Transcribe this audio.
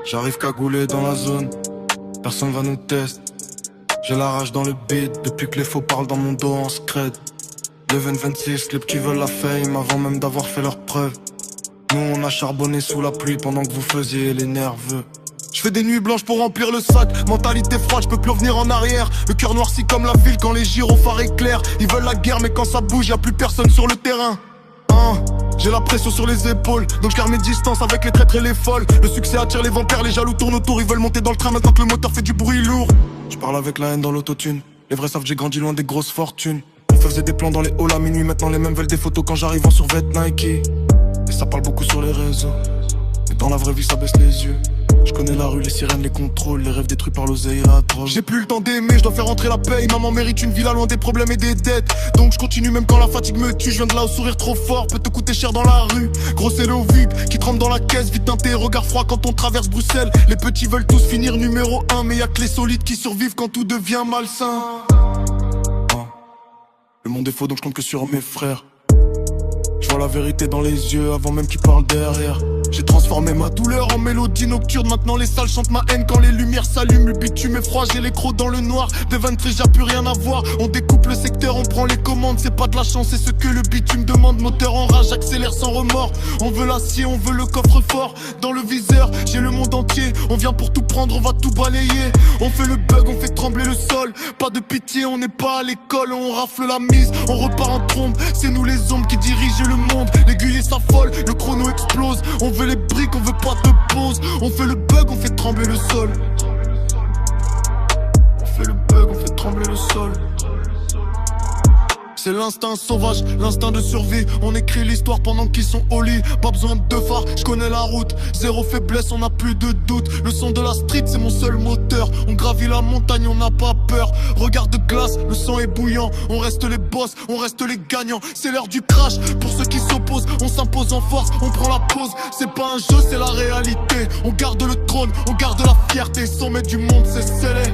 J'arrive cagoulé dans la zone, personne va nous tester. J'ai la rage dans le beat, depuis que les faux parlent dans mon dos en scred. Leven 26, les petits veulent la fame avant même d'avoir fait leurs preuves. Nous on a charbonné sous la pluie pendant que vous faisiez les nerveux. Je fais des nuits blanches pour remplir le sac. Mentalité froide, je peux plus revenir en arrière. Le cœur noirci comme la ville quand les gyrophares éclairent. Ils veulent la guerre mais quand ça bouge y'a plus personne sur le terrain. J'ai la pression sur les épaules, donc je garde mes distances avec les traîtres et les folles. Le succès attire les vampires, les jaloux tournent autour. Ils veulent monter dans le train maintenant que le moteur fait du bruit lourd. Je parle avec la haine dans l'autotune. Les vrais savent que j'ai grandi loin des grosses fortunes. On faisait des plans dans les halls à minuit. Maintenant les mêmes veulent des photos quand j'arrive en survêt Nike. Et ça parle beaucoup sur les réseaux, mais dans la vraie vie ça baisse les yeux. Je connais la rue, les sirènes, les contrôles, les rêves détruits par l'oseille et la drogue. J'ai plus le temps d'aimer, je dois faire rentrer la paye. Maman mérite une villa loin des problèmes et des dettes. Donc je continue même quand la fatigue me tue. Je viens de là au sourire trop fort, peut te coûter cher dans la rue. Gros c'est l'eau vide qui trempe dans la caisse. Vite teinté, regard froid quand on traverse Bruxelles. Les petits veulent tous finir numéro 1, mais y'a que les solides qui survivent quand tout devient malsain. Le monde est faux donc je compte que sur mes frères. Je vois la vérité dans les yeux avant même qu'ils parlent derrière. J'ai transformé ma douleur en mélodie nocturne. Maintenant les salles chantent ma haine quand les lumières s'allument. Le bitume est froid, j'ai les crocs dans le noir. Des 23 j'ai plus rien à voir. On découpe le secteur, on prend les commandes. C'est pas de la chance, c'est ce que le bitume demande. Moteur en rage, accélère sans remords. On veut l'acier, on veut le coffre fort. Dans le viseur, j'ai le monde entier. On vient pour tout prendre, on va tout balayer. On fait le bug, on fait trembler le sol. Pas de pitié, on n'est pas à l'école. On rafle la mise, on repart en trombe. C'est nous les ombres qui dirigent le monde. L'aiguille s'affole, le chrono explose. On veut les briques, on veut pas de pause. On fait le bug, on fait trembler le sol. On fait le bug, on fait trembler le sol. C'est l'instinct sauvage, l'instinct de survie. On écrit l'histoire pendant qu'ils sont au lit. Pas besoin de phare, je connais la route. Zéro faiblesse, on n'a plus de doute. Le son de la street, c'est mon seul moteur. On gravit la montagne, on n'a pas peur. Regard de glace, le sang est bouillant. On reste les boss, on reste les gagnants. C'est l'heure du crash, pour ceux qui s'opposent. On s'impose en force, on prend la pause. C'est pas un jeu, c'est la réalité. On garde le trône, on garde la fierté. Sommet du monde, c'est scellé.